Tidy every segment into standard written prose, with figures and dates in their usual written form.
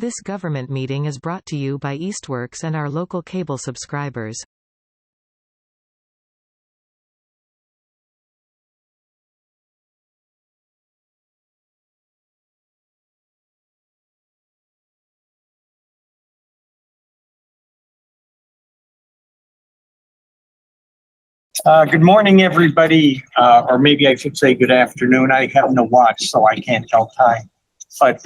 This government meeting is brought to you by Eastworks and our local cable subscribers. Good morning, everybody, or maybe I should say good afternoon. I have no watch, so I can't tell time. But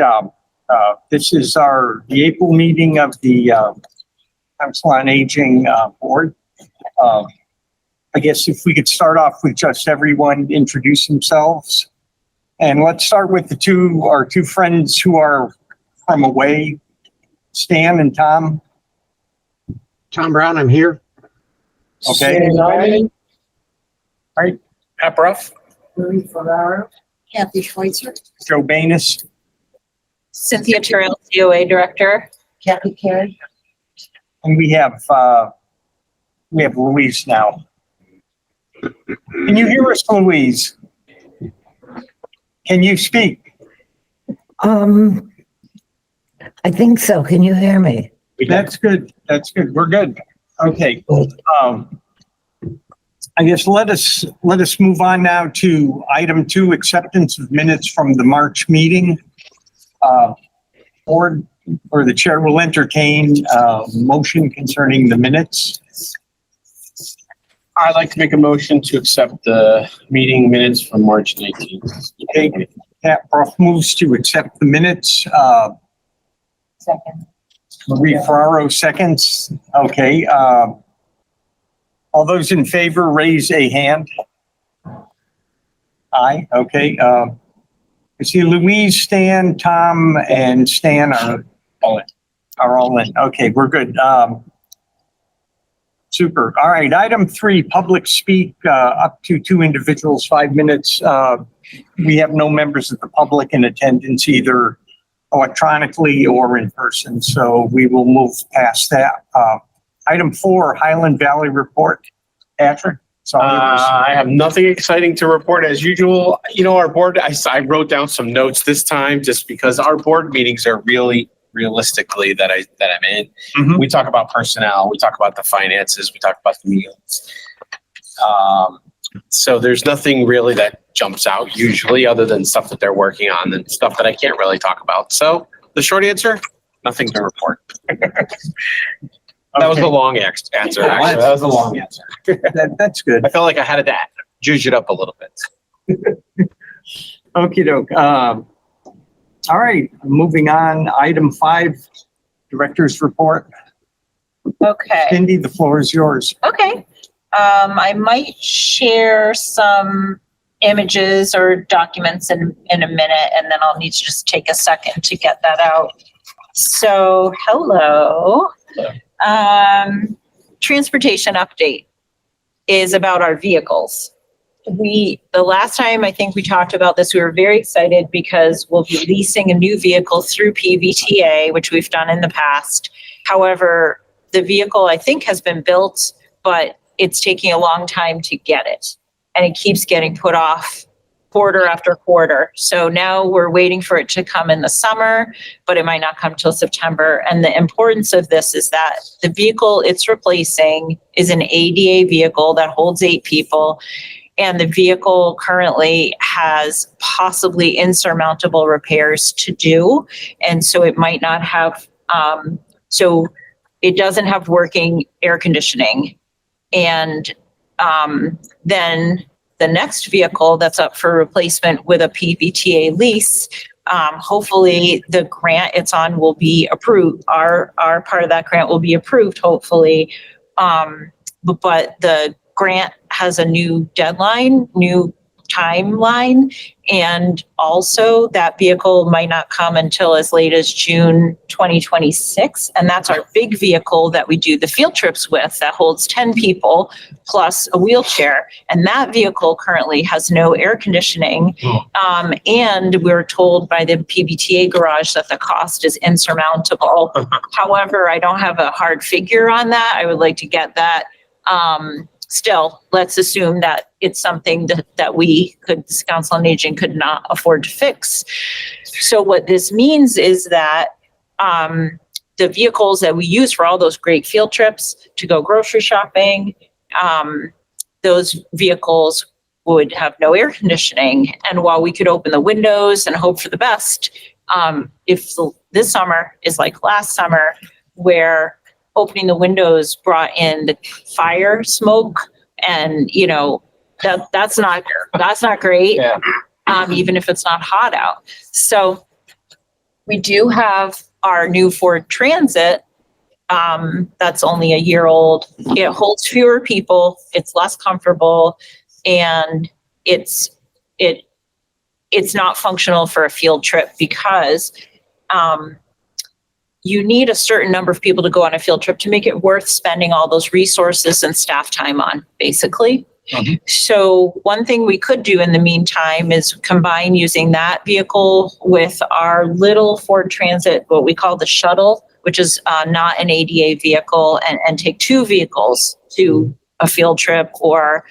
this is the April meeting of the Council on Aging Board. I guess if we could start off with just everyone introduce themselves. And let's start with our two friends who are from away, Stan and Tom. Tom Brown, I'm here. Okay. All right. Pat Ruff. Marie Ferraro. Kathy Schweitzer. Joe Banis. Cynthia Terrell, COA Director. Kathy Carey. And we have Louise now. Can you hear us, Louise? Can you speak? I think so. Can you hear me? That's good. That's good. We're good. Okay. I guess let us move on now to item 2, acceptance of minutes from the March meeting. Board or the chair will entertain a motion concerning the minutes. I'd like to make a motion to accept the meeting minutes from March 19th. Okay. Pat Ruff moves to accept the minutes. Second. Marie Ferraro seconds. Okay. All those in favor, raise a hand. Aye. Okay. I see Louise, Stan, Tom, and Stan are all in. Okay, we're good. Super. All right. Item 3, public speak, up to 2 individuals, 5 minutes. We have no members of the public in attendance, either electronically or in person, so we will move past that. Item 4, Highland Valley report. Patrick? I have nothing exciting to report as usual. You know, our board, I wrote down some notes this time just because our board meetings are really realistically that I'm in. Mhm. We talk about personnel, we talk about the finances, we talk about the meals. So there's nothing really that jumps out usually other than stuff that they're working on and stuff that I can't really talk about. So the short answer, nothing to report. That was a long answer, actually. That was a long answer. That's good. I felt like I had to juice it up a little bit. Okie doke. All right, moving on. Item 5, director's report. Okay. Cindy, the floor is yours. Okay. I might share some images or documents in a minute, and then I'll need to just take a second to get that out. So, hello. Transportation update is about our vehicles. The last time I think we talked about this, we were very excited because we'll be leasing a new vehicle through PVTA, which we've done in the past. However, the vehicle I think has been built, but it's taking a long time to get it. And it keeps getting put off quarter after quarter. So now we're waiting for it to come in the summer, but it might not come till September. And the importance of this is that the vehicle it's replacing is an ADA vehicle that holds 8 people. And the vehicle currently has possibly insurmountable repairs to do. And so it might not have, so it doesn't have working air conditioning. And then the next vehicle that's up for replacement with a PVTA lease, hopefully the grant it's on will be approved. Our part of that grant will be approved, hopefully. But the grant has a new deadline, new timeline, and also that vehicle might not come until as late as June 2026. And that's our big vehicle that we do the field trips with that holds 10 people plus a wheelchair. And that vehicle currently has no air conditioning. And we're told by the PVTA garage that the cost is insurmountable. However, I don't have a hard figure on that. I would like to get that. Still, let's assume that it's something that we could, this Council on Aging could not afford to fix. So what this means is that the vehicles that we use for all those great field trips to go grocery shopping, those vehicles would have no air conditioning. And while we could open the windows and hope for the best, if this summer is like last summer, where opening the windows brought in the fire smoke, and that's not great. Yeah. Even if it's not hot out. So we do have our new Ford Transit. That's only a year old. It holds fewer people. It's less comfortable, and it's not functional for a field trip because you need a certain number of people to go on a field trip to make it worth spending all those resources and staff time on, basically. Mhm. So one thing we could do in the meantime is combine using that vehicle with our little Ford Transit, what we call the shuttle, which is not an ADA vehicle, and take two vehicles to a field trip or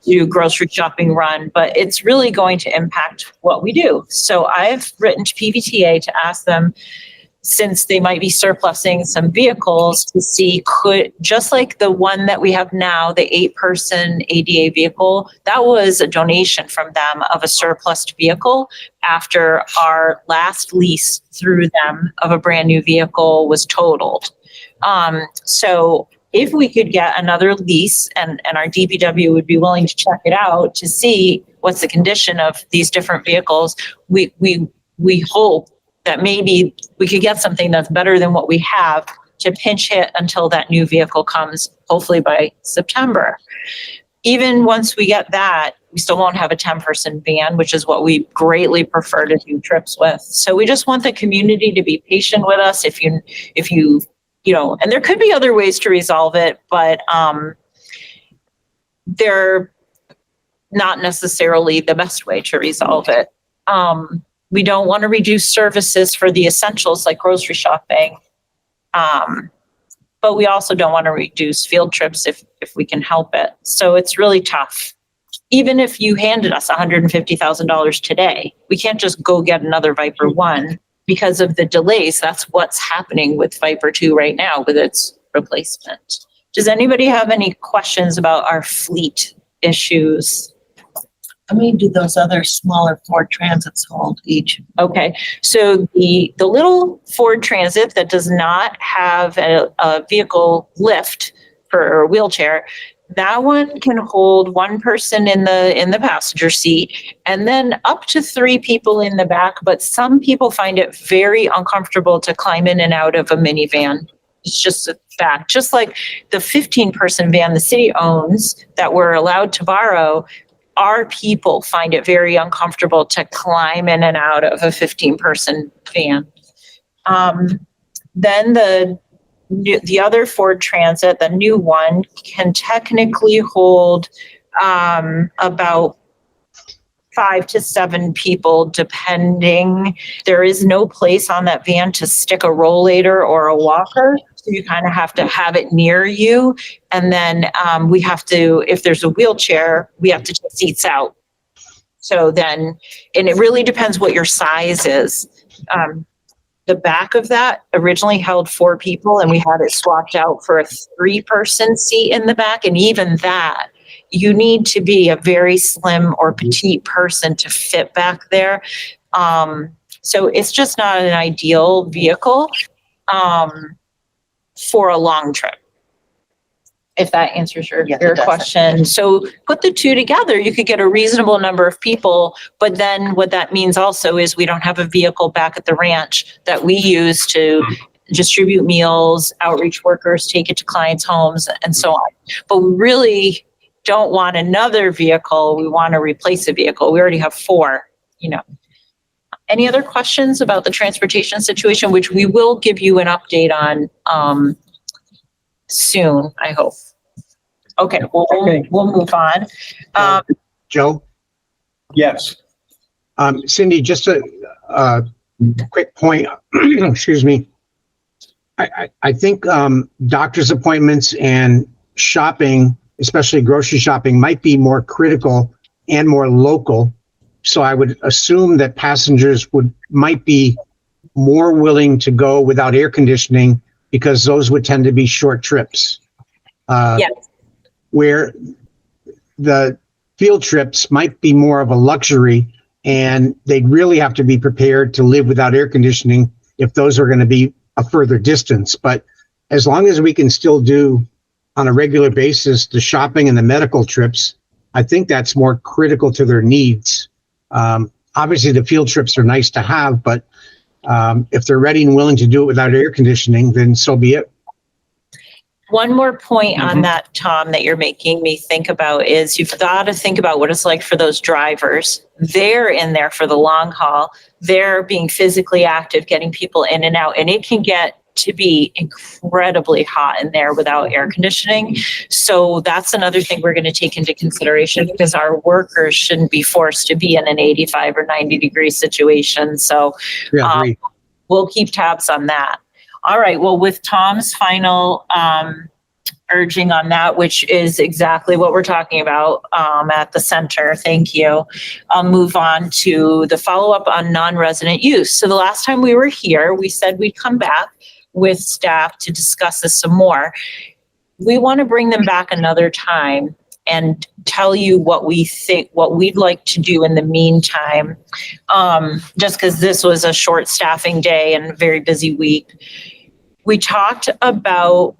do a grocery shopping run, but it's really going to impact what we do. So I've written to PVTA to ask them, since they might be surplusing some vehicles, to see just like the one that we have now, the 8-person ADA vehicle, that was a donation from them of a surplused vehicle after our last lease through them of a brand new vehicle was totaled. So if we could get another lease, and our DPW would be willing to check it out to see what's the condition of these different vehicles, we hope that maybe we could get something that's better than what we have to pinch hit until that new vehicle comes, hopefully by September. Even once we get that, we still won't have a 10-person van, which is what we greatly prefer to do trips with. So we just want the community to be patient with us. If you and there could be other ways to resolve it, but they're not necessarily the best way to resolve it. We don't want to reduce services for the essentials like grocery shopping. But we also don't want to reduce field trips if we can help it. So it's really tough. Even if you handed us $150,000 today, we can't just go get another Viper 1 because of the delays. That's what's happening with Viper 2 right now with its replacement. Does anybody have any questions about our fleet issues? How many do those other smaller Ford Transits hold each? Okay, so the little Ford Transit that does not have a vehicle lift for a wheelchair, that one can hold one person in the passenger seat and then up to 3 people in the back. But some people find it very uncomfortable to climb in and out of a minivan. It's just a fact. Just like the 15-person van the city owns that we're allowed to borrow, our people find it very uncomfortable to climb in and out of a 15-person van. Then the other Ford Transit, the new one, can technically hold about 5 to 7 people, depending. There is no place on that van to stick a rollator or a walker. So you kind of have to have it near you. And then we have to, if there's a wheelchair, we have to take seats out. So then, and it really depends what your size is. The back of that originally held 4 people, and we had it swapped out for a 3-person seat in the back. And even that, you need to be a very slim or petite person to fit back there. So it's just not an ideal vehicle for a long trip, if that answers your question. So put the two together, you could get a reasonable number of people, but then what that means also is we don't have a vehicle back at the ranch that we use to distribute meals, outreach workers, take it to clients' homes, and so on. But we really don't want another vehicle. We want to replace a vehicle. We already have 4, Any other questions about the transportation situation, which we will give you an update on soon, I hope. Okay, we'll move on. Joe? Yes. Cindy, just a quick point, excuse me. I think doctor's appointments and shopping, especially grocery shopping, might be more critical and more local. So I would assume that passengers might be more willing to go without air conditioning because those would tend to be short trips. Yes. Where the field trips might be more of a luxury, and they'd really have to be prepared to live without air conditioning if those are going to be a further distance. But as long as we can still do on a regular basis the shopping and the medical trips, I think that's more critical to their needs. Obviously, the field trips are nice to have, but if they're ready and willing to do it without air conditioning, then so be it. One more point on that, Tom, that you're making me think about is you've got to think about what it's like for those drivers. They're in there for the long haul. They're being physically active, getting people in and out, and it can get to be incredibly hot in there without air conditioning. So that's another thing we're going to take into consideration, because our workers shouldn't be forced to be in an 85 or 90 degree situation. So we'll keep tabs on that. All right. Well, with Tom's final urging on that, which is exactly what we're talking about at the center, thank you. I'll move on to the follow-up on non-resident use. So the last time we were here, we said we'd come back with staff to discuss this some more. We want to bring them back another time and tell you what we think, what we'd like to do in the meantime, just because this was a short staffing day and a very busy week. We talked about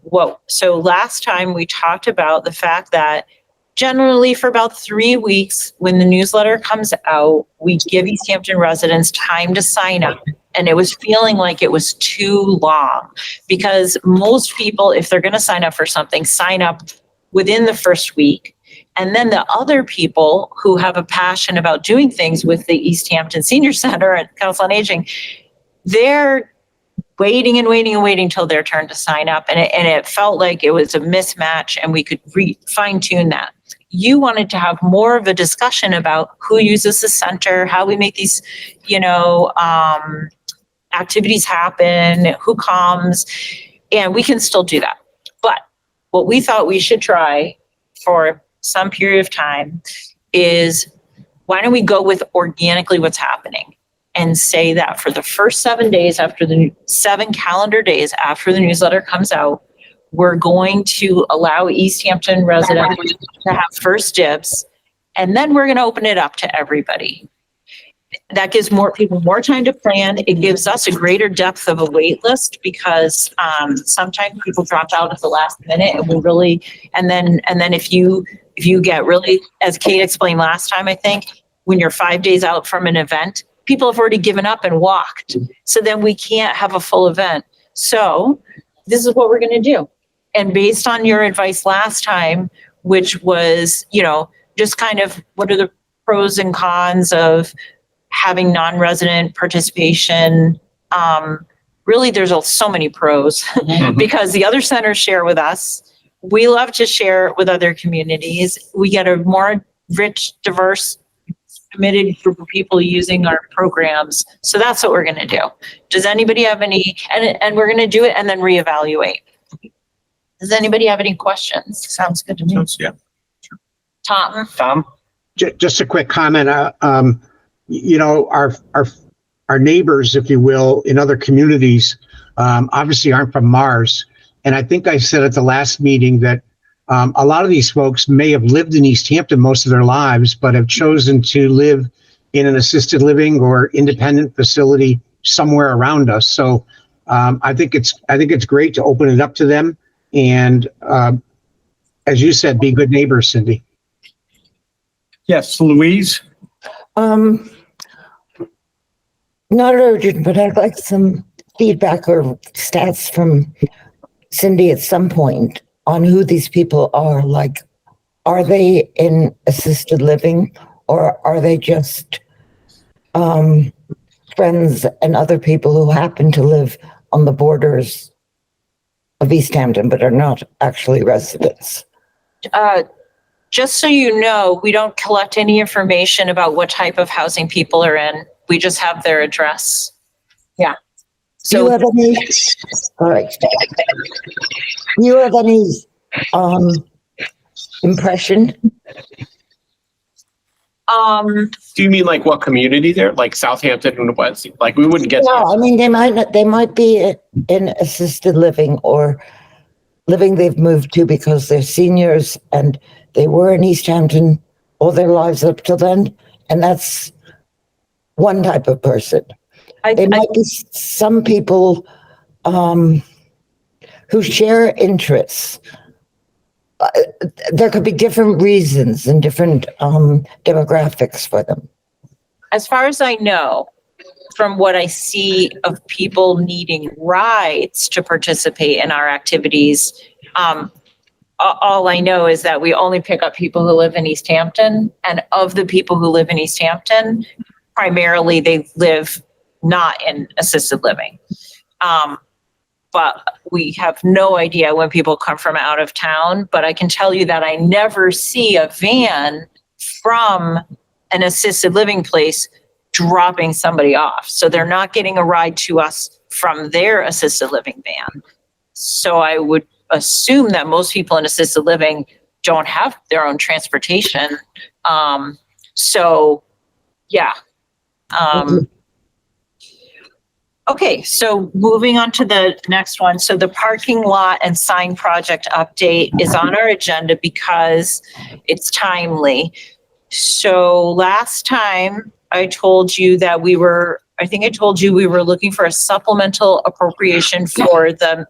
so last time we talked about the fact that generally for about 3 weeks, when the newsletter comes out, we give Easthampton residents time to sign up. And it was feeling like it was too long, because most people, if they're going to sign up for something, sign up within the first week. And then the other people who have a passion about doing things with the Easthampton Senior Center and Council on Aging, they're waiting and waiting and waiting till their turn to sign up. And it felt like it was a mismatch, and we could fine tune that. You wanted to have more of a discussion about who uses the center, how we make these, activities happen, who comes, and we can still do that. But what we thought we should try for some period of time is, why don't we go with organically what's happening and say that for the first 7 days after 7 calendar days after the newsletter comes out, we're going to allow Easthampton residents to have first dibs, and then we're going to open it up to everybody. That gives more people more time to plan. It gives us a greater depth of a wait list, because sometimes people drop out at the last minute, and we really, and then if you get really, as Kate explained last time, I think, when you're 5 days out from an event, people have already given up and walked. So then we can't have a full event. So this is what we're going to do. And based on your advice last time, which was, just kind of what are the pros and cons of having non-resident participation, really there's so many pros because the other centers share with us. We love to share with other communities. We get a more rich, diverse, committed group of people using our programs. So that's what we're going to do. Does anybody have any, and we're going to do it and then reevaluate. Does anybody have any questions? Sounds good to me. Yeah. Tom? Just a quick comment. Our neighbors, if you will, in other communities, obviously aren't from Mars. And I think I said at the last meeting that a lot of these folks may have lived in Easthampton most of their lives, but have chosen to live in an assisted living or independent facility somewhere around us. So I think it's great to open it up to them. And as you said, be good neighbors, Cindy. Yes, Louise? Not urgent, but I'd like some feedback or stats from Cindy at some point on who these people are. Like, are they in assisted living, or are they just friends and other people who happen to live on the borders of Easthampton but are not actually residents? Just so you know, we don't collect any information about what type of housing people are in. We just have their address. Yeah. Do you have any? All right. Do you have any impression Do you mean like what community there? Like Southampton and West? Like we wouldn't get. No, I mean, they might be in assisted living or living they've moved to because they're seniors and they were in Easthampton all their lives up till then. And that's one type of person. There might be some people who share interests. There could be different reasons and different demographics for them. As far as I know, from what I see of people needing rides to participate in our activities, all I know is that we only pick up people who live in Easthampton, and of the people who live in Easthampton, primarily they live not in assisted living. But we have no idea when people come from out of town, but I can tell you that I never see a van from an assisted living place dropping somebody off. So they're not getting a ride to us from their assisted living van. So I would assume that most people in assisted living don't have their own transportation. So yeah. Okay, so moving on to the next one. So the parking lot and sign project update is on our agenda because it's timely. So last time I told you that we were looking for a supplemental appropriation for the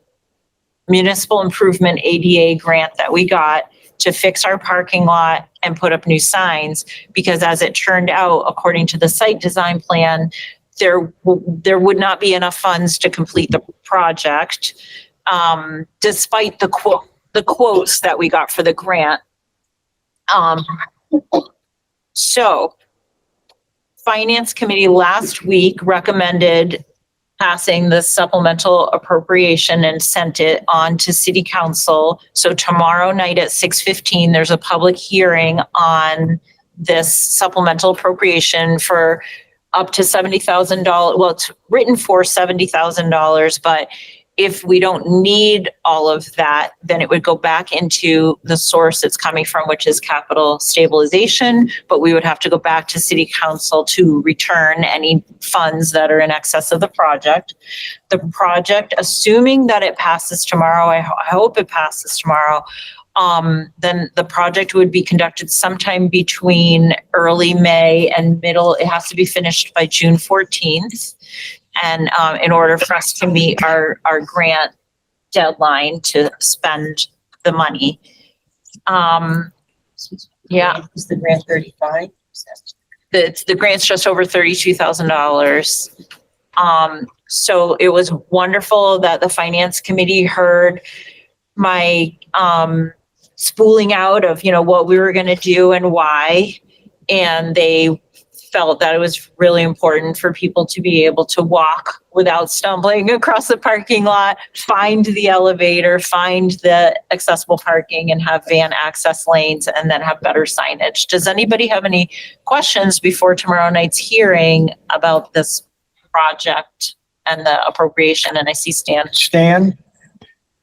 municipal improvement ADA grant that we got to fix our parking lot and put up new signs, because as it turned out, according to the site design plan, there would not be enough funds to complete the project, despite the quotes that we got for the grant. So Finance Committee last week recommended passing the supplemental appropriation and sent it on to City Council. So tomorrow night at 6:15, there's a public hearing on this supplemental appropriation for up to $70,000. Well, it's written for $70,000, but if we don't need all of that, then it would go back into the source it's coming from, which is capital stabilization. But we would have to go back to City Council to return any funds that are in excess of the project. The project, assuming that it passes tomorrow, I hope it passes tomorrow, then the project would be conducted sometime between early May and middle. It has to be finished by June 14th. And in order for us to meet our grant deadline to spend the money. Yeah. Is the grant 35? The grant's just over $32,000. So it was wonderful that the Finance Committee heard my spooling out of, what we were going to do and why. And they felt that it was really important for people to be able to walk without stumbling across the parking lot, find the elevator, find the accessible parking, and have van access lanes, and then have better signage. Does anybody have any questions before tomorrow night's hearing about this project and the appropriation? And I see Stan. Stan?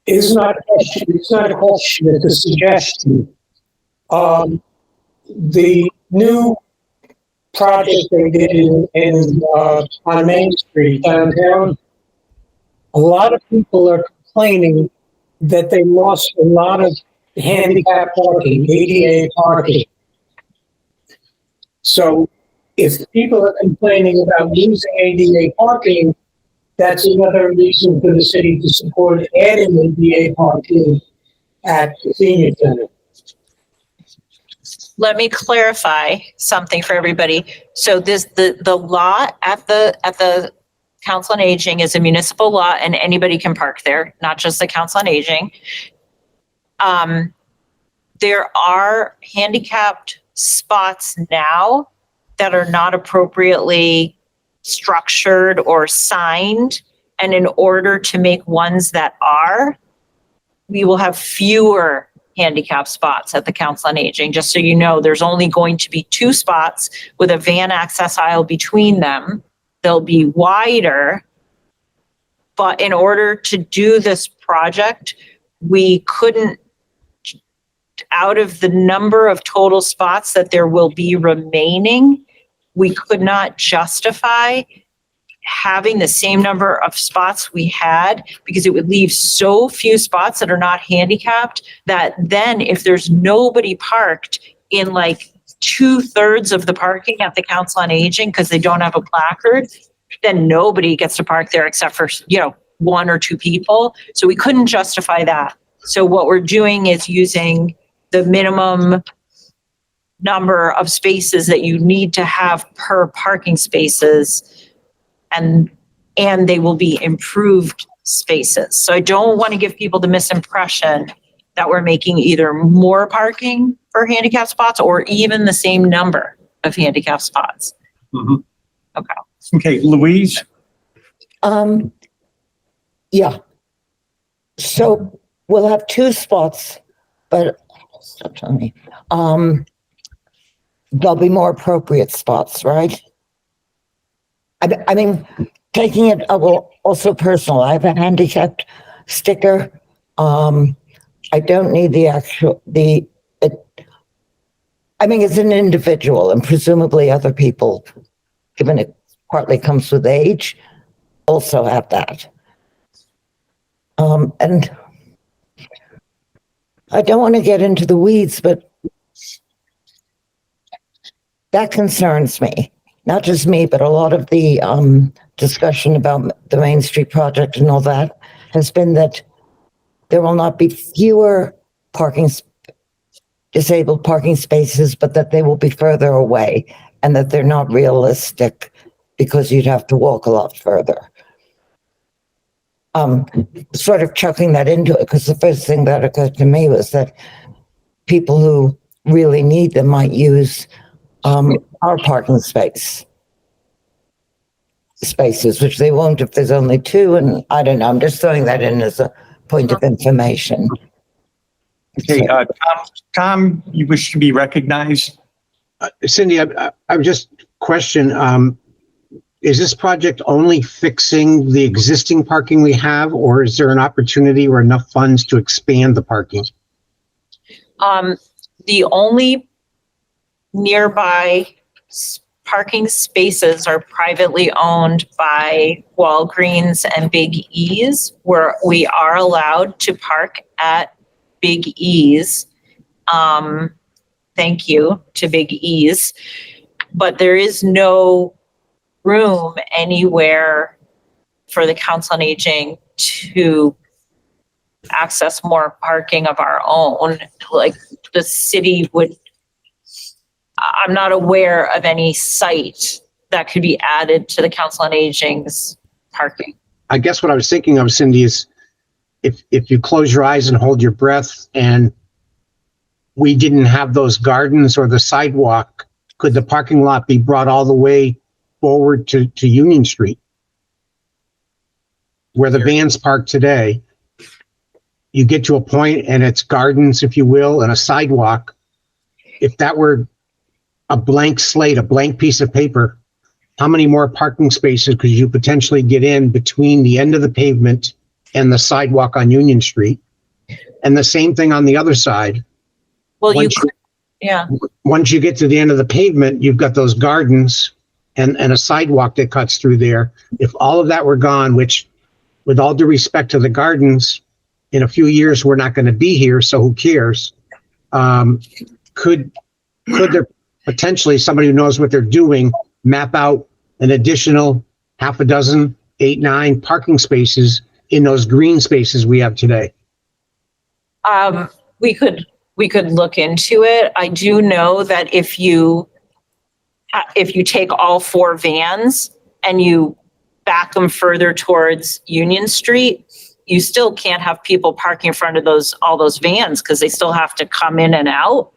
It's not a question, it's a suggestion. The new project they did on Main Street downtown, a lot of people are complaining that they lost a lot of handicap parking, ADA parking. So if people are complaining about losing ADA parking, that's another reason for the city to support adding ADA parking at the senior center. Let me clarify something for everybody. So the lot at the Council on Aging is a municipal lot, and anybody can park there, not just the Council on Aging. There are handicapped spots now that are not appropriately structured or signed. And in order to make ones that are, we will have fewer handicap spots at the Council on Aging. Just so you know, there's only going to be 2 spots with a van access aisle between them. They'll be wider, but in order to do this project, we couldn't out of the number of total spots that there will be remaining, we could not justify having the same number of spots we had because it would leave so few spots that are not handicapped that then if there's nobody parked in like 2/3 of the parking at the Council on Aging because they don't have a placard, then nobody gets to park there except for, one or two people. So we couldn't justify that. So what we're doing is using the minimum number of spaces that you need to have per parking spaces, and they will be improved spaces. So I don't want to give people the misimpression that we're making either more parking for handicap spots or even the same number of handicap spots. Mhm. Okay. Okay, Louise? Yeah. So we'll have 2 spots, but stop telling me. There'll be more appropriate spots, right? I mean, taking it also personal. I have a handicapped sticker. I don't need the actual, as an individual and presumably other people, given it partly comes with age, also have that. And I don't want to get into the weeds, but that concerns me. Not just me, but a lot of the discussion about the Main Street project and all that has been that there will not be fewer disabled parking spaces, but that they will be further away and that they're not realistic because you'd have to walk a lot further. Sort of chucking that into it because the first thing that occurred to me was that people who really need them might use our parking spaces, which they won't if there's only 2. And I don't know, I'm just throwing that in as a point of information. Okay, Tom, you wish to be recognized? Cindy, I would just question, is this project only fixing the existing parking we have, or is there an opportunity or enough funds to expand the parking? The only nearby parking spaces are privately owned by Walgreens and Big E's, where we are allowed to park at Big E's. Thank you to Big E's. But there is no room anywhere for the Council on Aging to access more parking of our own. Like the city would, I'm not aware of any site that could be added to the Council on Aging's parking. I guess what I was thinking of, Cindy, is if you close your eyes and hold your breath and we didn't have those gardens or the sidewalk, could the parking lot be brought all the way forward to Union Street? Where the vans park today, you get to a point and it's gardens, if you will, and a sidewalk. If that were a blank slate, a blank piece of paper, how many more parking spaces could you potentially get in between the end of the pavement and the sidewalk on Union Street? And the same thing on the other side. Well, yeah. Once you get to the end of the pavement, you've got those gardens and a sidewalk that cuts through there. If all of that were gone, which with all due respect to the gardens, in a few years, we're not going to be here, so who cares? Could there potentially, somebody who knows what they're doing, map out an additional 6, 8, 9 parking spaces in those green spaces we have today? We could look into it. I do know that if you take all 4 vans and you back them further towards Union Street, you still can't have people parking in front of all those vans because they still have to come in and out.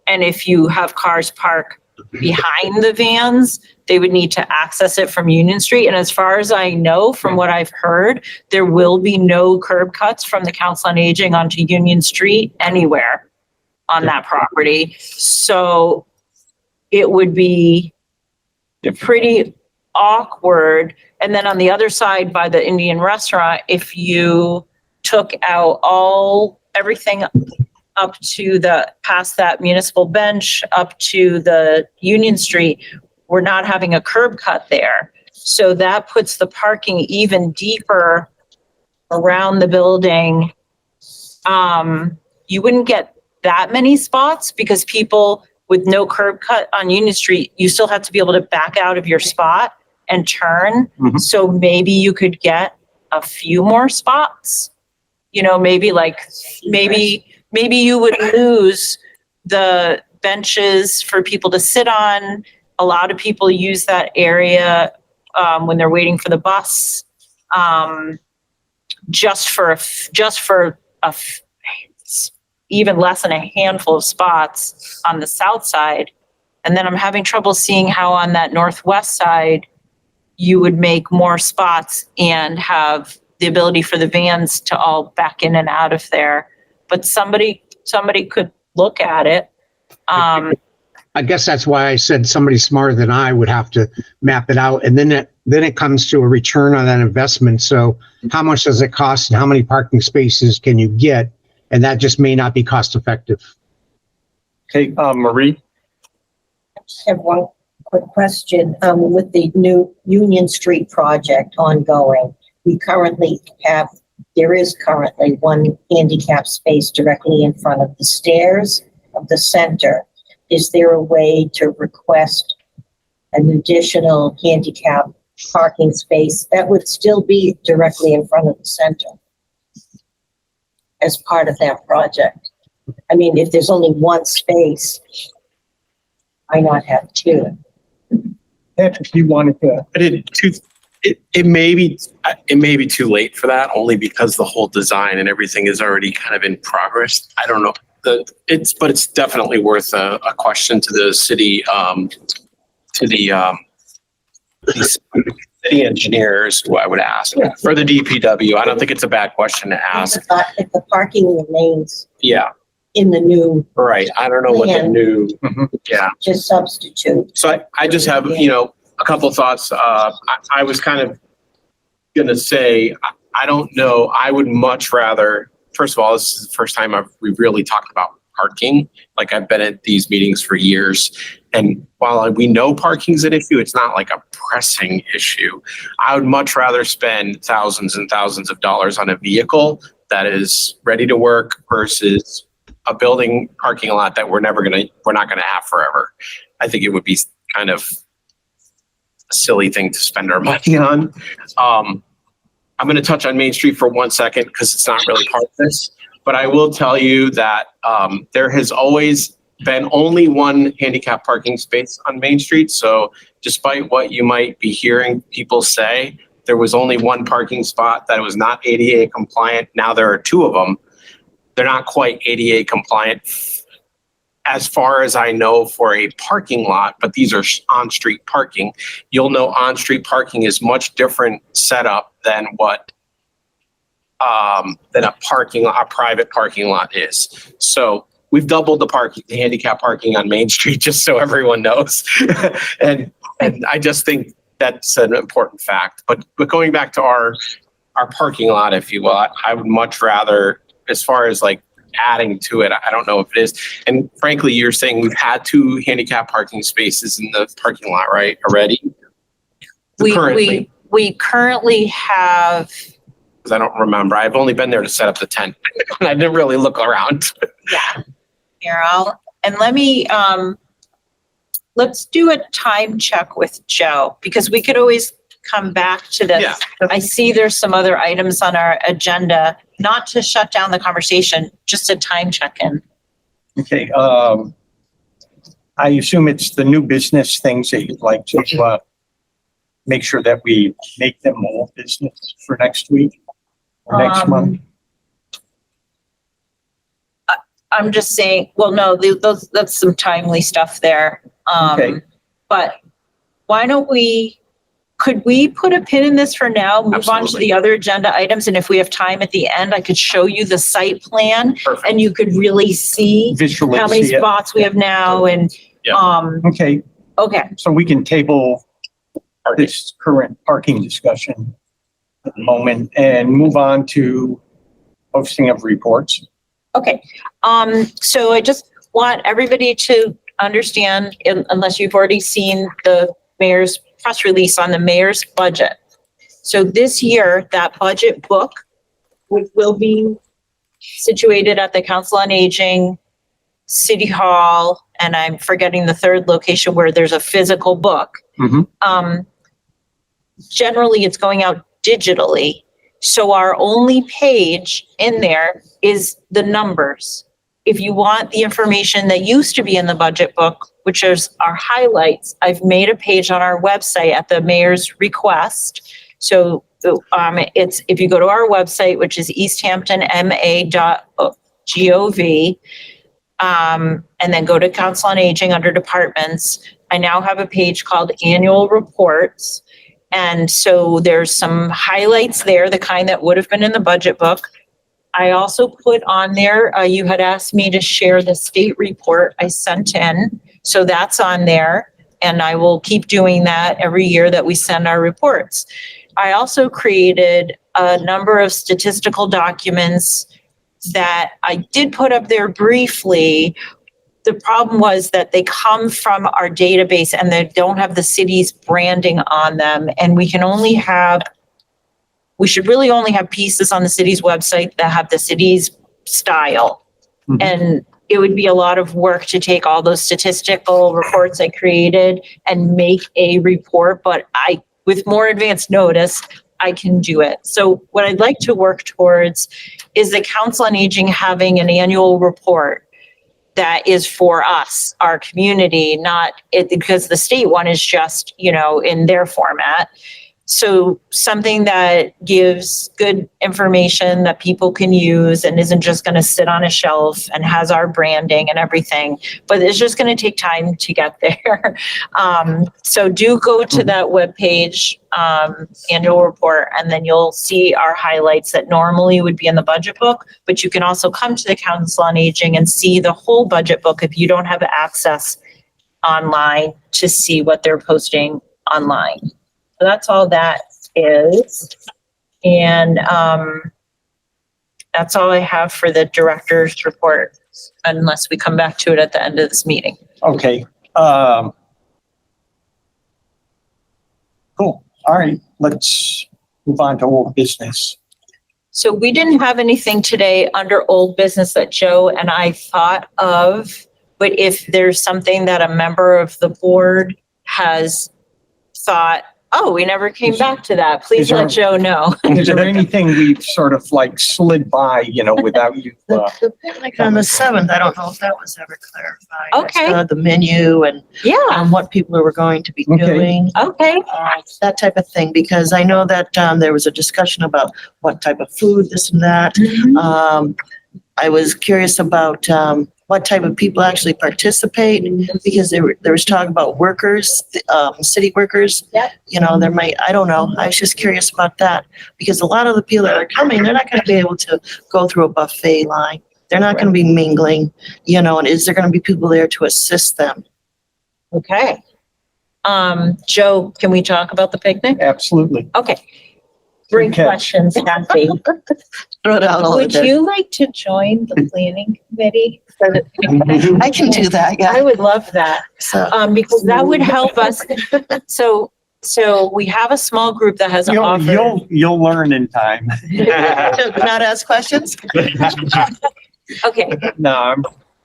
And if you have cars park behind the vans, they would need to access it from Union Street. And as far as I know, from what I've heard, there will be no curb cuts from the Council on Aging onto Union Street anywhere on that property. So it would be pretty awkward. And then on the other side by the Indian restaurant, if you took out everything up to past that municipal bench, up to the Union Street, we're not having a curb cut there. So that puts the parking even deeper around the building. You wouldn't get that many spots because people with no curb cut on Union Street, you still have to be able to back out of your spot and turn. Mhm. So maybe you could get a few more spots. You know, maybe you would lose the benches for people to sit on. A lot of people use that area when they're waiting for the bus, just for even less than a handful of spots on the south side. And then I'm having trouble seeing how on that northwest side you would make more spots and have the ability for the vans to all back in and out of there. But somebody could look at it. I guess that's why I said somebody smarter than I would have to map it out. And then it comes to a return on that investment. So how much does it cost and how many parking spaces can you get? And that just may not be cost effective. Okay, Marie? I have one quick question. With the new Union Street project ongoing, there is currently one handicap space directly in front of the stairs of the center. Is there a way to request an additional handicap parking space that would still be directly in front of the center as part of that project? I mean, if there's only one space, why not have two? Patrick, you wanted to, It may be too late for that, only because the whole design and everything is already kind of in progress. I don't know. But it's definitely worth a question to the city, city engineers, who I would ask, or the DPW. I don't think it's a bad question to ask. If the parking remains Yeah, in the new, right. I don't know what the new, yeah. just substitute. So I just have, a couple of thoughts. I was kind of going to say, I don't know. I would much rather, first of all, this is the first time we've really talked about parking. Like, I've been at these meetings for years. And while we know parking's an issue, it's not like a pressing issue. I would much rather spend thousands and thousands of dollars on a vehicle that is ready to work versus a building parking lot that we're not going to have forever. I think it would be kind of a silly thing to spend our money on. I'm going to touch on Main Street for 1 second because it's not really part of this, but I will tell you that there has always been only one handicap parking space on Main Street. So despite what you might be hearing people say, there was only one parking spot that was not ADA compliant. Now there are two of them. They're not quite ADA compliant as far as I know for a parking lot, but these are on-street parking. You'll know on-street parking is much different setup than what than a private parking lot is. So we've doubled the handicap parking on Main Street, just so everyone knows. and I just think that's an important fact. But going back to our parking lot, if you will, I would much rather, as far as like adding to it, I don't know if it is. And frankly, you're saying we've had 2 handicap parking spaces in the parking lot, right, already? We currently have. Because I don't remember. I've only been there to set up the tent. I didn't really look around. Yeah. Here, let me, let's do a time check with Joe, because we could always come back to this. Yeah. I see there's some other items on our agenda, not to shut down the conversation, just a time check-in. okay, I assume it's the new business things that you'd like to make sure that we make them all business for next week or next month. I'm just saying, well, no, that's some timely stuff there. Okay. But why don't could we put a pin in this for now, move on to Absolutely. the other agenda items? And if we have time at the end, I could show you the site plan Perfect. and you could really see Visually how many see it. spots we have now and, Yeah. Okay, okay. so we can table this current parking discussion at the moment and move on to posting of reports. Okay, so I just want everybody to understand, unless you've already seen the mayor's press release on the mayor's budget. So this year, that budget book will be situated at the Council on Aging, City Hall, and I'm forgetting the third location where there's a physical book. Generally, it's going out digitally. So our only page in there is the numbers. If you want the information that used to be in the budget book, which is our highlights, I've made a page on our website at the mayor's request. So it's, if you go to our website, which is easthamptonma.gov, and then go to Council on Aging under departments, I now have a page called Annual Reports. And so there's some highlights there, the kind that would have been in the budget book. I also put on there, you had asked me to share the state report I sent in. So that's on there. And I will keep doing that every year that we send our reports. I also created a number of statistical documents that I did put up there briefly. The problem was that they come from our database and they don't have the city's branding on them. And we can only have, we should really only have pieces on the city's website that have the city's style. Mhm. And it would be a lot of work to take all those statistical reports I created and make a report, but with more advanced notice, I can do it. So what I'd like to work towards is the Council on Aging having an annual report that is for us, our community, not it, because the state one is just, in their format. So something that gives good information that people can use and isn't just going to sit on a shelf and has our branding and everything, but it's just going to take time to get there. So do go to that webpage, annual report, and then you'll see our highlights that normally would be in the budget book, but you can also come to the Council on Aging and see the whole budget book if you don't have access online to see what they're posting online. So that's all that is. And that's all I have for the director's report, unless we come back to it at the end of this meeting. Okay. Cool. All right, let's move on to old business. So we didn't have anything today under old business that Joe and I thought of, but if there's something that a member of the board has thought, oh, we never came back to that, please let Joe know. Is there anything we've sort of like slid by, without you? The picnic on the 7th, I don't know if that was ever clarified. Okay. The menu and Yeah, what people were going to be Okay. doing. okay. That type of thing, because I know that there was a discussion about what type of food, this and that. I was curious about what type of people actually participate, because there was talk about workers, city workers. Yep. There might, I don't know. I was just curious about that, because a lot of the people that are coming, they're not going to be able to go through a buffet line. They're not going to be mingling, and is there going to be people there to assist them? Okay. Joe, can we talk about the picnic? Absolutely. Okay. Great Okay. questions, Kathy. Throw it out a little Would bit. you like to join the planning committee? I can do that, I yeah. would love that, So, because that would help us. So we have a small group that has offered. You'll learn in time. not ask questions? Okay, No, I'm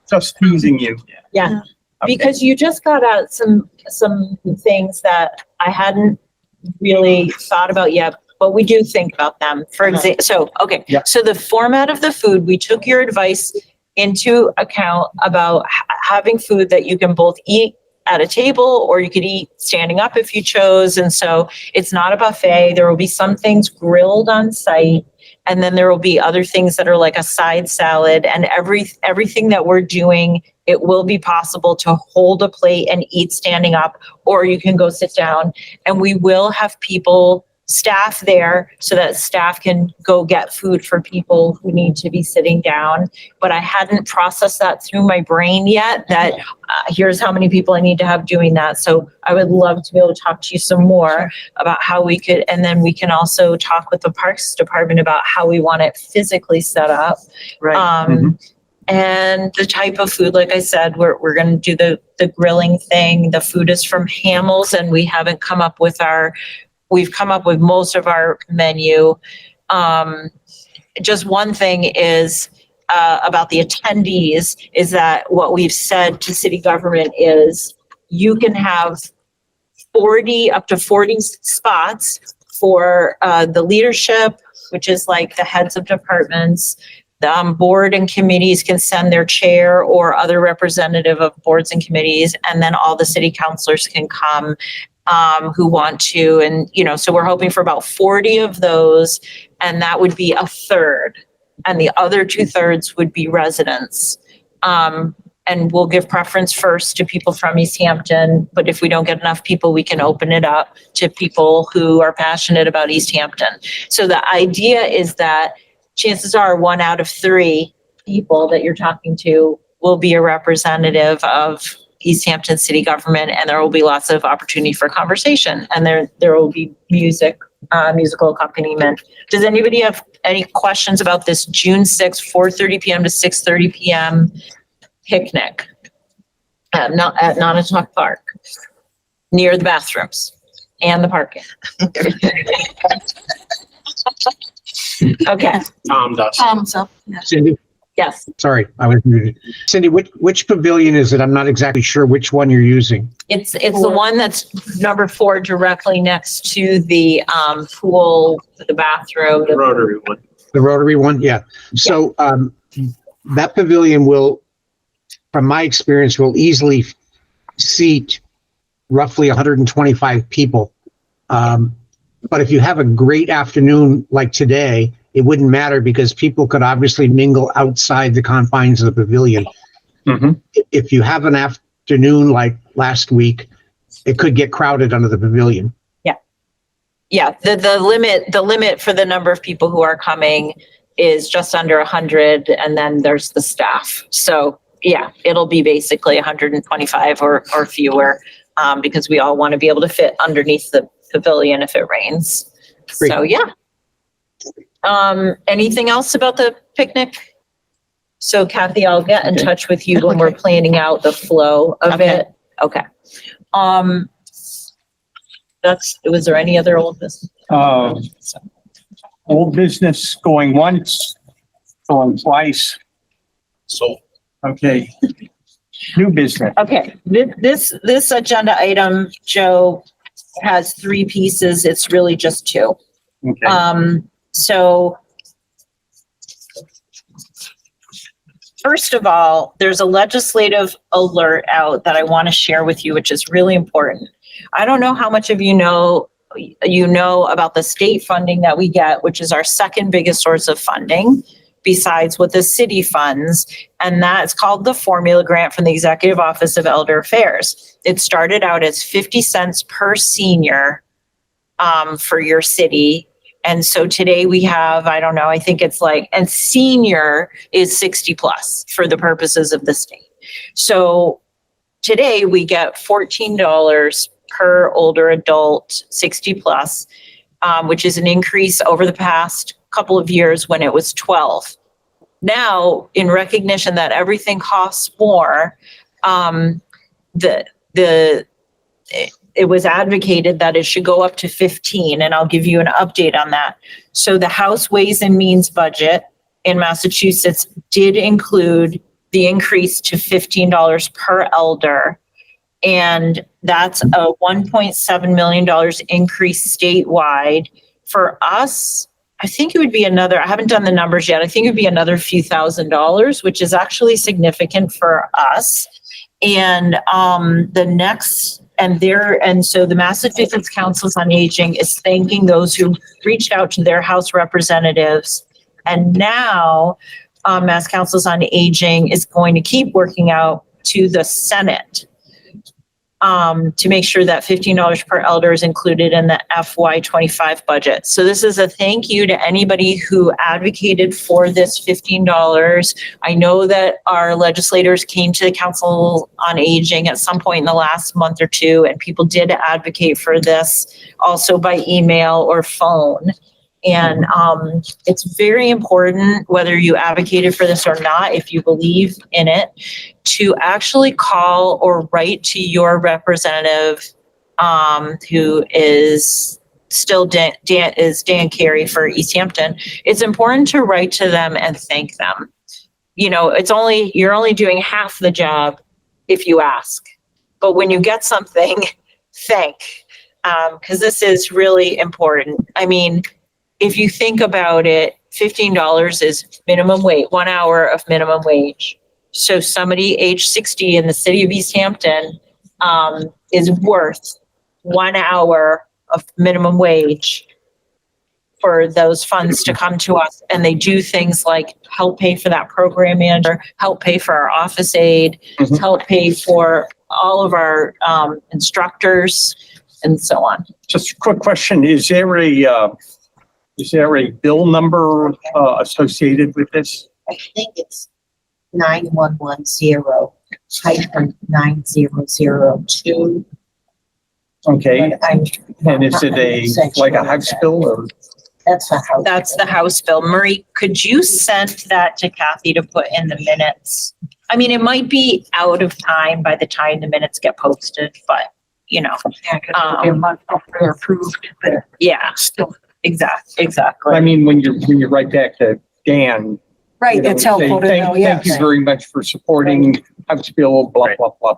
just teasing you. yeah, Okay. because you just got out some things that I hadn't really thought about yet, but we do think about them. For example, Yeah. so the format of the food, we took your advice into account about having food that you can both eat at a table or you could eat standing up if you chose. And so it's not a buffet. There will be some things grilled on site. And then there will be other things that are like a side salad, and everything that we're doing, it will be possible to hold a plate and eat standing up, or you can go sit down, and we will have staff there so that staff can go get food for people who need to be sitting down. But I hadn't processed that through my brain yet, that here's how many people I need to have doing that. So I would love to be able to talk to you some more about how we could, and then we can also talk with the Parks Department about how we want it physically set up. Right. And the type of food, like I said, we're going to do the grilling thing. The food is from Hamels, and we've come up with most of our menu. Just one thing is about the attendees is that what we've said to city government is you can have up to 40 spots for the leadership, which is like the heads of departments. The board and committees can send their chair or other representative of boards and committees, and then all the city councilors can come who want to. And, so we're hoping for about 40 of those, and that would be a third. And the other 2/3 would be residents. And we'll give preference first to people from Easthampton, but if we don't get enough people, we can open it up to people who are passionate about Easthampton. So the idea is that chances are 1 out of 3 people that you're talking to will be a representative of Easthampton city government, and there will be lots of opportunity for conversation, and there will be musical accompaniment. Does anybody have any questions about this June 6th, 4:30 p.m. to 6:30 p.m. picnic at Nonotuck Park, near the bathrooms and the parking? Okay. Tom does. Cindy, Yes, sorry, I was muted. Cindy, which pavilion is it? I'm not exactly sure which one you're using. it's the one that's number 4 directly next to the pool, the bathroom. The Rotary one. The Rotary one? Yeah. So that pavilion will, from my experience, will easily seat roughly 125 people. But if you have a great afternoon like today, it wouldn't matter because people could obviously mingle outside the confines of the pavilion. Mm-hmm. If you have an afternoon like last week, it could get crowded under the pavilion. Yeah, the limit for the number of people who are coming is just under 100, and then there's the staff. So yeah, it'll be basically 125 or fewer, because we all want to be able to fit underneath the pavilion if it rains. Great. So yeah. Anything else about the picnic? So Kathy, I'll get in touch with you when we're planning out the flow of it. Okay. Was there any other old business? Old business going once, going twice. So Okay. New business. Okay, this agenda item, Joe, has 3 pieces. It's really just 2. Okay. So first of all, there's a legislative alert out that I want to share with you, which is really important. I don't know how much of you know about the state funding that we get, which is our second biggest source of funding besides what the city funds. And that's called the Formula Grant from the Executive Office of Elder Affairs. It started out as 50 cents per senior for your city. And so today we have, I don't know, I think it's like, and senior is 60 plus for the purposes of the state. So today we get $14 per older adult, 60 plus, which is an increase over the past couple of years when it was 12. Now, in recognition that everything costs more, it was advocated that it should go up to 15, and I'll give you an update on that. So the House Ways and Means budget in Massachusetts did include the increase to $15 per elder, and that's a $1.7 million increase statewide. For us, I think it would be another, I haven't done the numbers yet, I think it would be another few $1,000s, which is actually significant for us. And so the Massachusetts Councils on Aging is thanking those who reached out to their House representatives. And now Mass Councils on Aging is going to keep working out to the Senate to make sure that $15 per elder is included in the FY25 budget. So this is a thank you to anybody who advocated for this $15. I know that our legislators came to the Council on Aging at some point in the last month or 2, and people did advocate for this also by email or phone. And it's very important, whether you advocated for this or not, if you believe in it, to actually call or write to your representative, who is still Dan Carey for Easthampton. It's important to write to them and thank them. You know, you're only doing half the job if you ask, but when you get something, thank, because this is really important. I mean, if you think about it, $15 is minimum wage, 1 hour of minimum wage. So somebody age 60 in the city of Easthampton is worth 1 hour of minimum wage for those funds to come to us. And they do things like help pay for that program manager, help pay for our office aide, help pay for all of our instructors, and so on. Just a quick question. Is there a bill number associated with this? I think it's 9110-9002. Okay. But I'm And is it like a house bill or? That's the house. That's the House bill. Marie, could you send that to Kathy to put in the minutes? I mean, it might be out of time by the time the minutes get posted, but you know. A month after approved, but Yeah, still. exactly. I mean, when you write back to Dan. Right, you know, it's helpful to say, know, Thank you yes. very much for supporting House Bill, blah, blah, blah.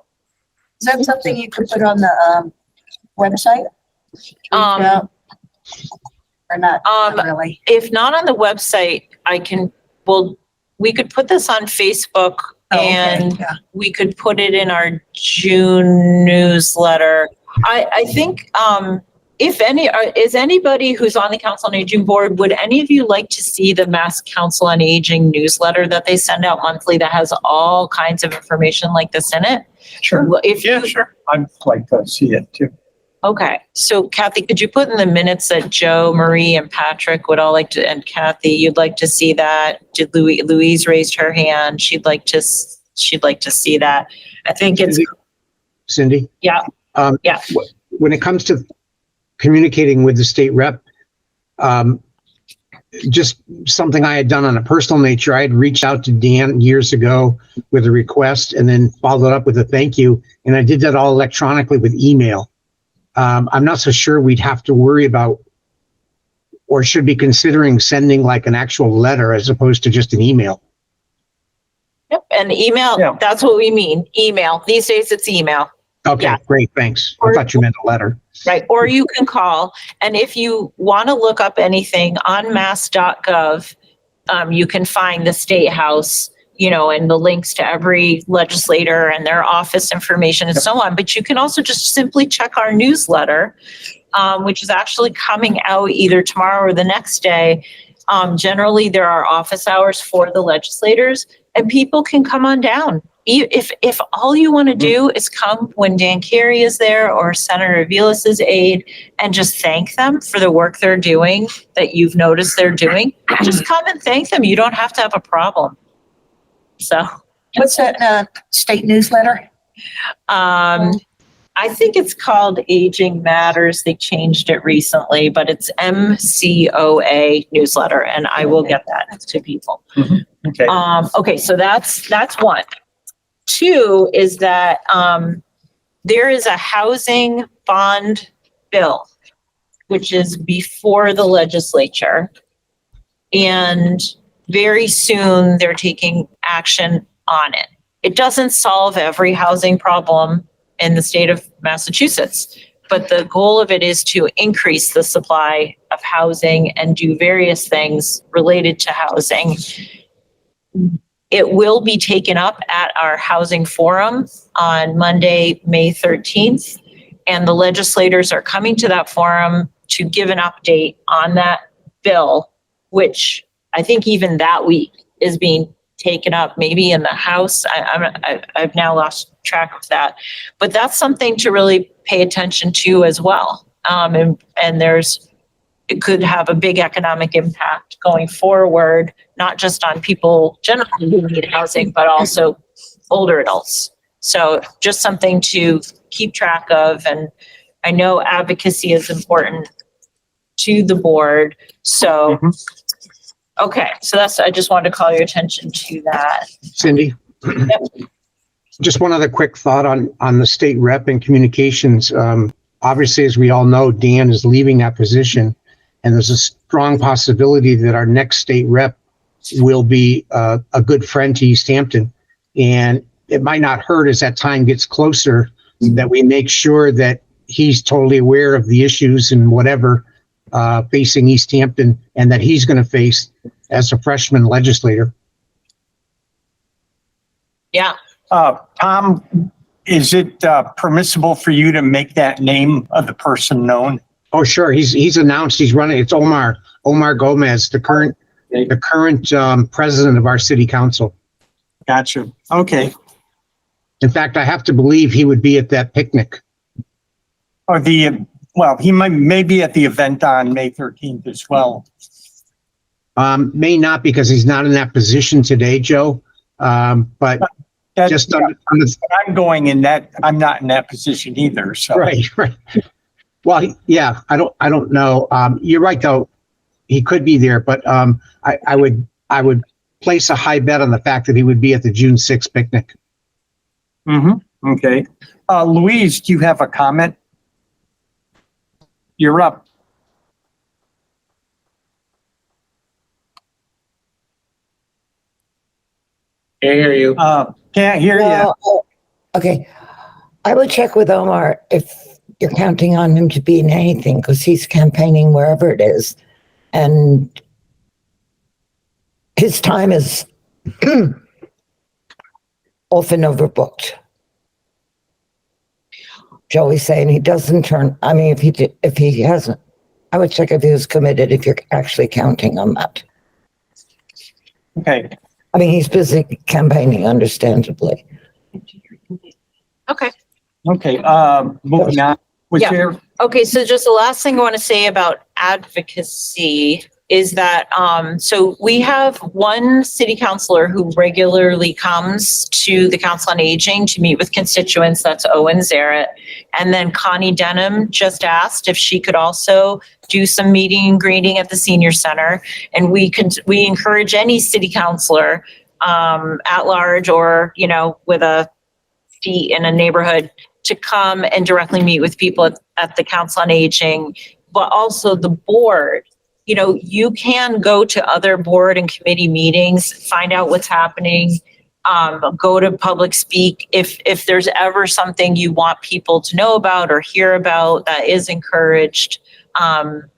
Is that something you could put on the website? Or not Not really? If not on the website, we could put this on Facebook and Yeah. we could put it in our June newsletter. I think, if any, is anybody who's on the Council on Aging board, would any of you like to see the Mass Council on Aging newsletter that they send out monthly that has all kinds of information like this in it? Sure. Sure. I'd like to see it too. Okay, so Kathy, could you put in the minutes that Joe, Marie, and Patrick would all like to, and Kathy, you'd like to see that? Did Louise raised her hand? She'd like to see that. I think it's, Cindy? yeah. Yeah. When it comes to communicating with the state rep, just something I had done on a personal nature, I had reached out to Dan years ago with a request and then followed up with a thank you. And I did that all electronically with email. I'm not so sure we'd have to worry about or should be considering sending like an actual letter as opposed to just an email. Yep, and email, Yeah. that's what we mean, email. These days it's email, Okay, Yeah. great, thanks. I thought you meant a letter. right? Or you can call. And if you want to look up anything on mass.gov, you can find the State House, you know, and the links to every legislator and their office information and so on. But you can also just simply check our newsletter, which is actually coming out either tomorrow or the next day. Generally, there are office hours for the legislators and people can come on down. If all you want to do is come when Dan Carey is there or Senator Vilas's aide and just thank them for the work they're doing that you've noticed they're doing, just come and thank them. You don't have to have a problem. So, What's that state newsletter? I think it's called Aging Matters. They changed it recently, but it's MCOA newsletter, and I will get that to people. Okay. Okay, so that's one. Two is that there is a housing bond bill, which is before the legislature, and very soon they're taking action on it. It doesn't solve every housing problem in the state of Massachusetts, but the goal of it is to increase the supply of housing and do various things related to housing. It will be taken up at our housing forum on Monday, May 13th, and the legislators are coming to that forum to give an update on that bill, which I think even that week is being taken up, maybe in the House. I've now lost track of that, but that's something to really pay attention to as well. And it could have a big economic impact going forward, not just on people generally who need housing, but also older adults. So just something to keep track of. And I know advocacy is important to the board. So, okay, so I just wanted to call your attention to that. Cindy? Just one other quick thought on the state rep and communications. Obviously, as we all know, Dan is leaving that position, and there's a strong possibility that our next state rep will be a good friend to Easthampton. And it might not hurt as that time gets closer that we make sure that he's totally aware of the issues and whatever facing Easthampton and that he's going to face as a freshman legislator. Yeah. Tom, is it permissible for you to make that name of the person known? Oh, sure. He's announced he's running. It's Omar Gomez, the current president of our city council. Gotcha. Okay. In fact, I have to believe he would be at that picnic. Or he may be at the event on May 13th as well. May not, because he's not in that position today, Joe. But just I'm going in that. I'm not in that position either. So right. Well, yeah, I don't know. You're right, though. He could be there, but I would place a high bet on the fact that he would be at the June 6th picnic. Mm-hmm. Okay. Louise, do you have a comment? You're up. Can't hear you. Can't hear you. Well, okay. I would check with Omar if you're counting on him to be in anything, because he's campaigning wherever it is. And his time is often overbooked. Joey's saying he doesn't turn, I mean, if he hasn't, I would check if he was committed, if you're actually counting on that. Okay. I mean, he's busy campaigning, understandably. Okay. Okay. Moving on. Yeah. Okay, so just the last thing I want to say about advocacy is that, so we have one city councilor who regularly comes to the Council on Aging to meet with constituents. That's Owen Zarrett. And then Connie Denham just asked if she could also do some meeting and greeting at the senior center. And we encourage any city councilor at large or, with a seat in a neighborhood to come and directly meet with people at the Council on Aging, but also the board. You can go to other board and committee meetings, find out what's happening, go to public speak. If there's ever something you want people to know about or hear about, that is encouraged. And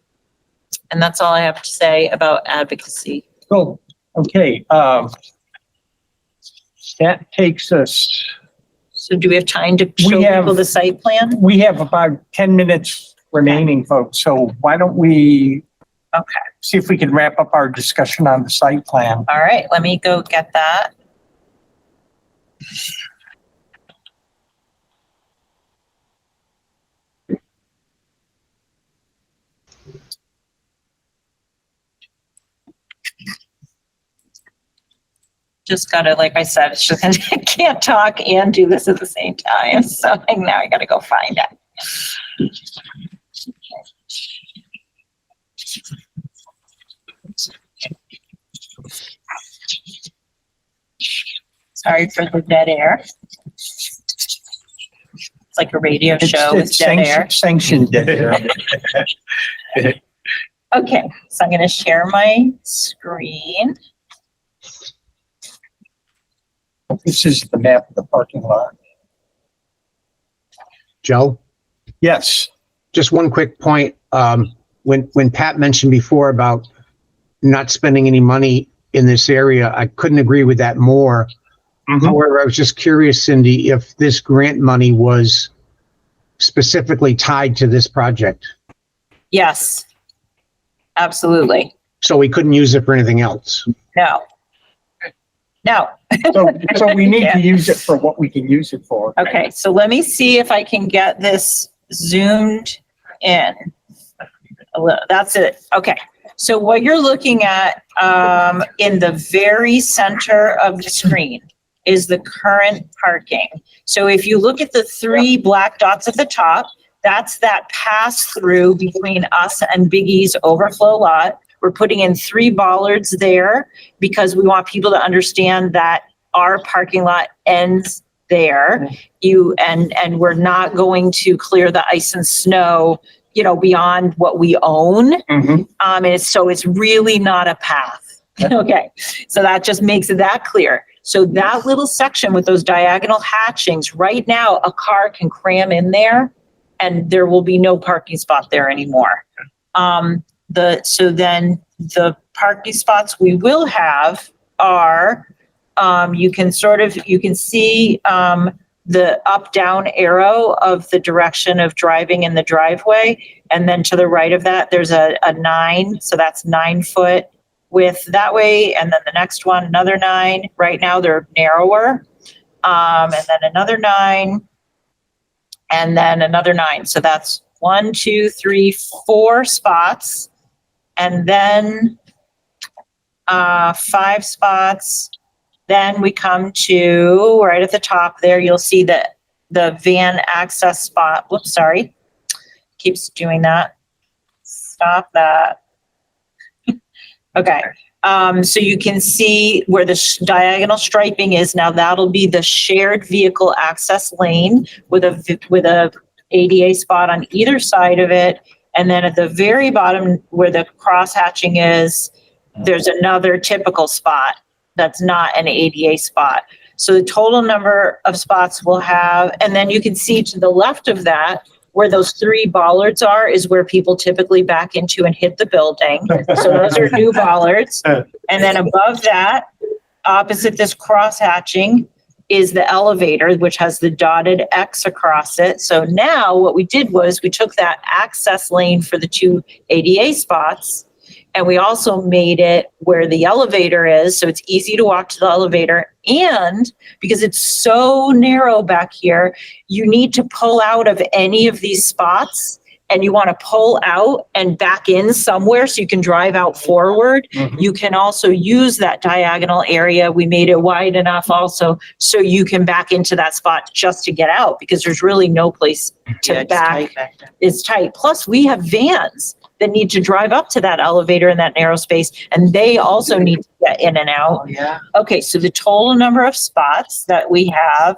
that's all I have to say about advocacy. Cool. Okay. That takes us. So do we have time to show people the site plan? We have about 10 minutes remaining, folks. So why don't we see if we can wrap up our discussion on the site plan. All right, let me go get that. Just gotta, like I said, it's just, I can't talk and do this at the same time. So now I gotta go find it. Sorry for the dead air. It's like a radio show with dead air. Sanctioned dead air. Okay, so I'm gonna share my screen. This is the map of the parking lot. Joe? Yes. Just one quick point. When Pat mentioned before about not spending any money in this area, I couldn't agree with that more. Mm-hmm. However, I was just curious, Cindy, if this grant money was specifically tied to this project. Yes, absolutely. So we couldn't use it for anything else? No. So we need to use it for what we can use it for. Okay, so let me see if I can get this zoomed in. That's it. Okay. So what you're looking at in the very center of the screen is the current parking. So if you look at the three black dots at the top, That's that pass through between us and Big E's overflow lot. We're putting in 3 bollards there because we want people to understand that our parking lot ends there. And we're not going to clear the ice and snow, beyond what we own. And it's really not a path. Okay. So that just makes it that clear. So that little section with those diagonal hatchings, right now, a car can cram in there and there will be no parking spot there anymore. So then the parking spots we will have are, you can see, the up-down arrow of the direction of driving in the driveway. And then to the right of that, there's a 9. So that's 9 foot width that way. And then the next one, another 9. Right now they're narrower. And then another 9. And then another 9. So that's 1, 2, 3, 4 spots. And then 5 spots. Then we come to right at the top there, you'll see that the van access spot. Whoops, sorry. Keeps doing that. Stop that. Okay. So you can see where the diagonal striping is. Now that'll be the shared vehicle access lane with a ADA spot on either side of it. And then at the very bottom where the cross hatching is, there's another typical spot that's not an ADA spot. So the total number of spots we'll have, and then you can see to the left of that, where those 3 bollards are, is where people typically back into and hit the building. So those are new bollards. And then above that, opposite this cross hatching, is the elevator, which has the dotted X across it. So now what we did was we took that access lane for the 2 ADA spots, and we also made it where the elevator is, so it's easy to walk to the elevator. And because it's so narrow back here, you need to pull out of any of these spots, and you want to pull out and back in somewhere so you can drive out forward. You can also use that diagonal area. We made it wide enough also so you can back into that spot just to get out, because there's really no place to back. It's tight. Plus, we have vans that need to drive up to that elevator in that narrow space, and they also need to get in and out. Oh, yeah. Okay, so the total number of spots that we have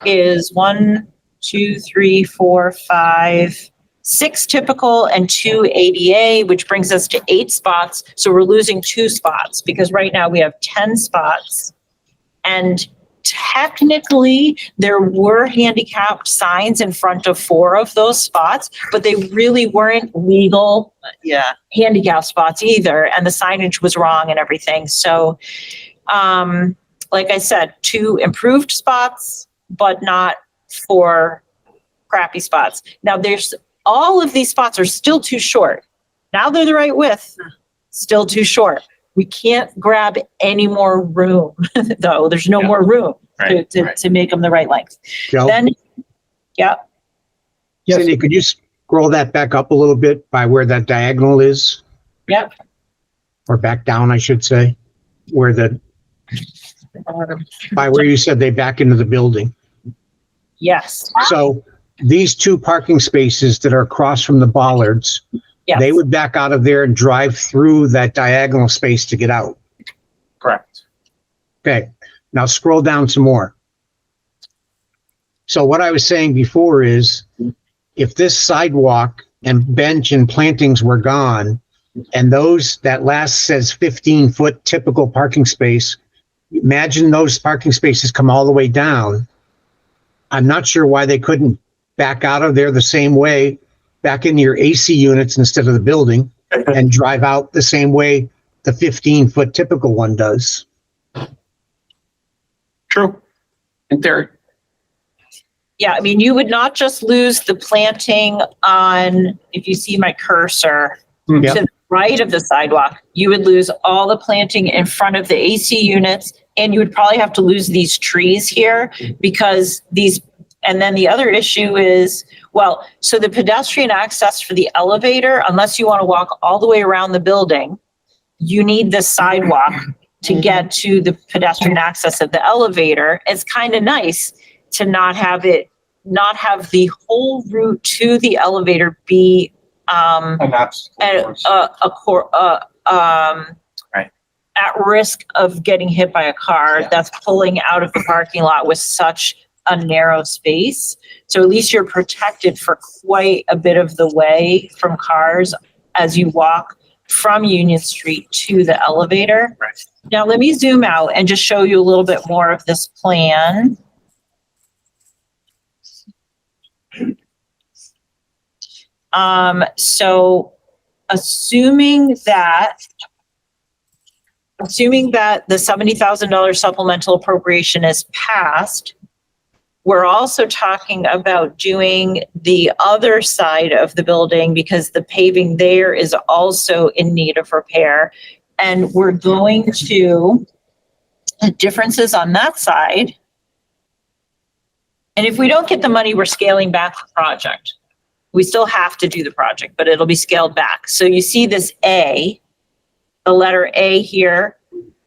is 1, 2, 3, 4, 5, 6 typical and 2 ADA, which brings us to 8 spots. So we're losing 2 spots because right now we have 10 spots. And technically, there were handicapped signs in front of 4 of those spots, but they really weren't legal handicap spots either. And the signage was wrong and everything. So, like I said, 2 improved spots, but not 4 crappy spots. Now all of these spots are still too short. Now they're the right width, still too short. We can't grab any more room, though. There's no more room to make them the right length. Joe? Then, yeah. Cindy, could you scroll that back up a little bit by where that diagonal is? Yep. Or back down, I should say, by where you said they back into the building. Yes. So these 2 parking spaces that are across from the bollards, Yes. they would back out of there and drive through that diagonal space to get out. Correct. Okay, now scroll down some more. So what I was saying before is, if this sidewalk and bench and plantings were gone, and that last says 15-foot typical parking space, imagine those parking spaces come all the way down. I'm not sure why they couldn't back out of there the same way, back into your AC units instead of the building, and drive out the same way the 15-foot typical one does. True. And there. Yeah, I mean, you would not just lose the planting on, if you see my cursor, to the right of the sidewalk, you would lose all the planting in front of the AC units, and you would probably have to lose these trees here because and then the other issue is, so the pedestrian access for the elevator, unless you want to walk all the way around the building, you need this sidewalk to get to the pedestrian access of the elevator. It's kind of nice to not have it not have the whole route to the elevator be, And that's. Right. at risk of getting hit by a car Yeah. that's pulling out of the parking lot with such a narrow space. So at least you're protected for quite a bit of the way from cars as you walk from Union Street to the elevator. Right. Now, let me zoom out and just show you a little bit more of this plan. So assuming that the $70,000 supplemental appropriation is passed, we're also talking about doing the other side of the building because the paving there is also in need of repair. And we're going to, the differences on that side. And if we don't get the money, we're scaling back the project. We still have to do the project, but it'll be scaled back. So you see this A, the letter A here,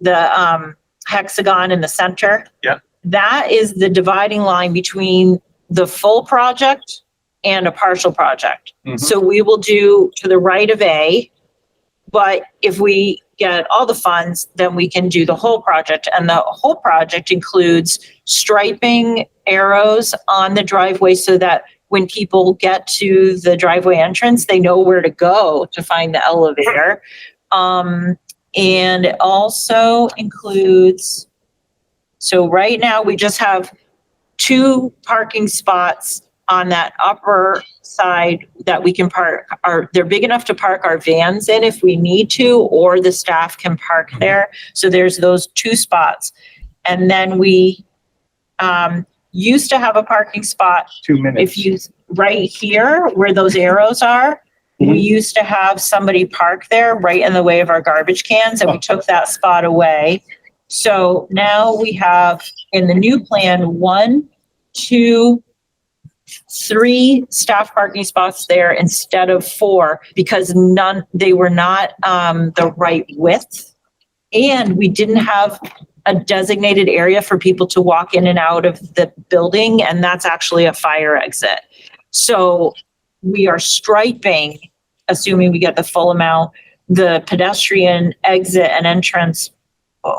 the hexagon in the center. Yeah. That is the dividing line between the full project and a partial project. Mhm. So we will do to the right of A, but if we get all the funds, then we can do the whole project. And the whole project includes striping arrows on the driveway so that when people get to the driveway entrance, they know where to go to find the elevator. And it also includes, so right now we just have 2 parking spots on that upper side that we can park. They're big enough to park our vans in if we need to, or the staff can park there. So there's those 2 spots. And then we used to have a parking spot 2 minutes. if you, right here where those arrows are, we used to have somebody park there right in the way of our garbage cans, and we took that spot away. So now we have in the new plan, 1, 2, 3 staff parking spots there instead of 4 because they were not the right width. And we didn't have a designated area for people to walk in and out of the building, and that's actually a fire exit. So we are striping, assuming we get the full amount, the pedestrian exit and entrance,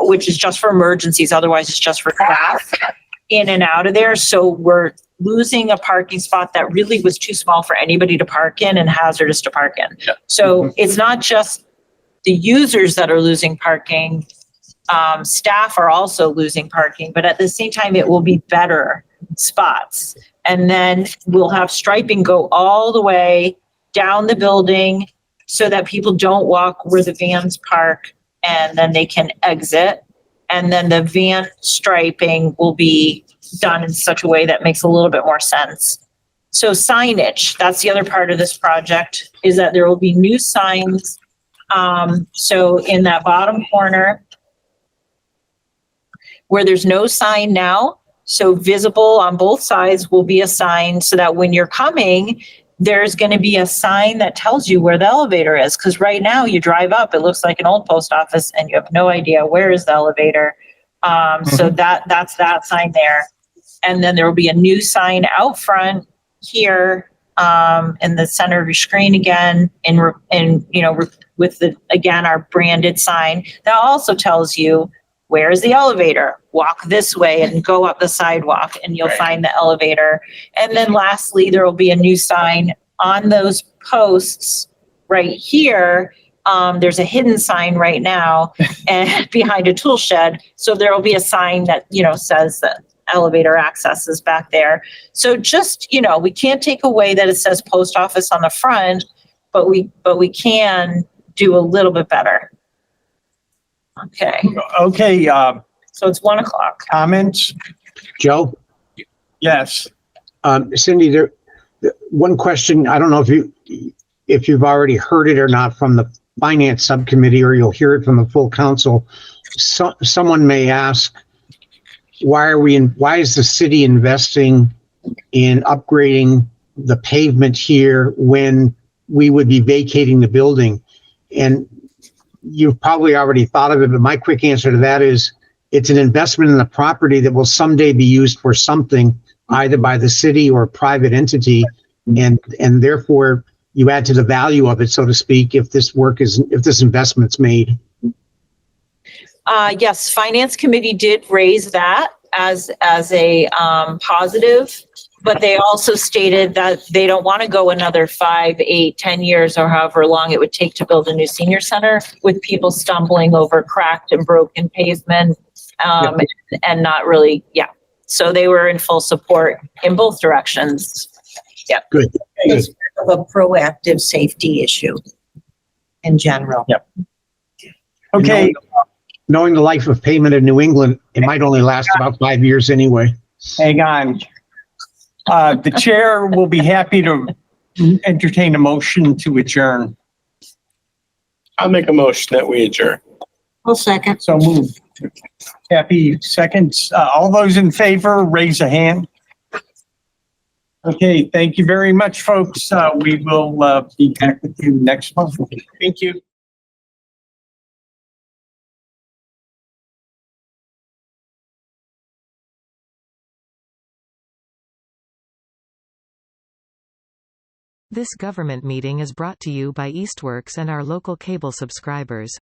which is just for emergencies, otherwise it's just for staff in and out of there. So we're losing a parking spot that really was too small for anybody to park in and hazardous to park in. Yeah. So it's not just the users that are losing parking, staff are also losing parking, but at the same time, it will be better spots. And then we'll have striping go all the way down the building so that people don't walk where the vans park and then they can exit. And then the van striping will be done in such a way that makes a little bit more sense. So signage, that's the other part of this project, is that there will be new signs. So in that bottom corner where there's no sign now, so visible on both sides will be a sign so that when you're coming, there's going to be a sign that tells you where the elevator is. Because right now you drive up, it looks like an old post office and you have no idea where is the elevator. So that's that sign there. And then there will be a new sign out front here in the center of your screen again, with again, our branded sign that also tells you where is the elevator, walk this way and go up the sidewalk and you'll find the elevator. And then lastly, there will be a new sign on those posts right here. There's a hidden sign right now and behind a tool shed. So there will be a sign that, says that elevator access is back there. So just, we can't take away that it says post office on the front, but we can do a little bit better. Okay, Okay, so it's 1:00. comments? Joe? Yes. Cindy, one question, I don't know if you've already heard it or not from the finance subcommittee, or you'll hear it from the full council. Someone may ask, why is the city investing in upgrading the pavement here when we would be vacating the building? And you've probably already thought of it, but my quick answer to that is it's an investment in the property that will someday be used for something either by the city or private entity, and therefore you add to the value of it, so to speak, if this investment's made. Yes, Finance Committee did raise that as a positive, but they also stated that they don't want to go another 5, 8, 10 years or however long it would take to build a new senior center with people stumbling over cracked and broken pavement, and not really, So they were in full support in both directions. Yeah. Good. It's kind of a proactive safety issue in general. Yep. Okay, Knowing the life of pavement in New England, it might only last about 5 years anyway. hang on. The chair will be happy to entertain a motion to adjourn. I'll make a motion that we adjourn. Well, second. So moved. Happy seconds. All those in favor, raise a hand. Okay, thank you very much, folks. We will be back with you next month. Thank you. This government meeting is brought to you by Eastworks and our local cable subscribers.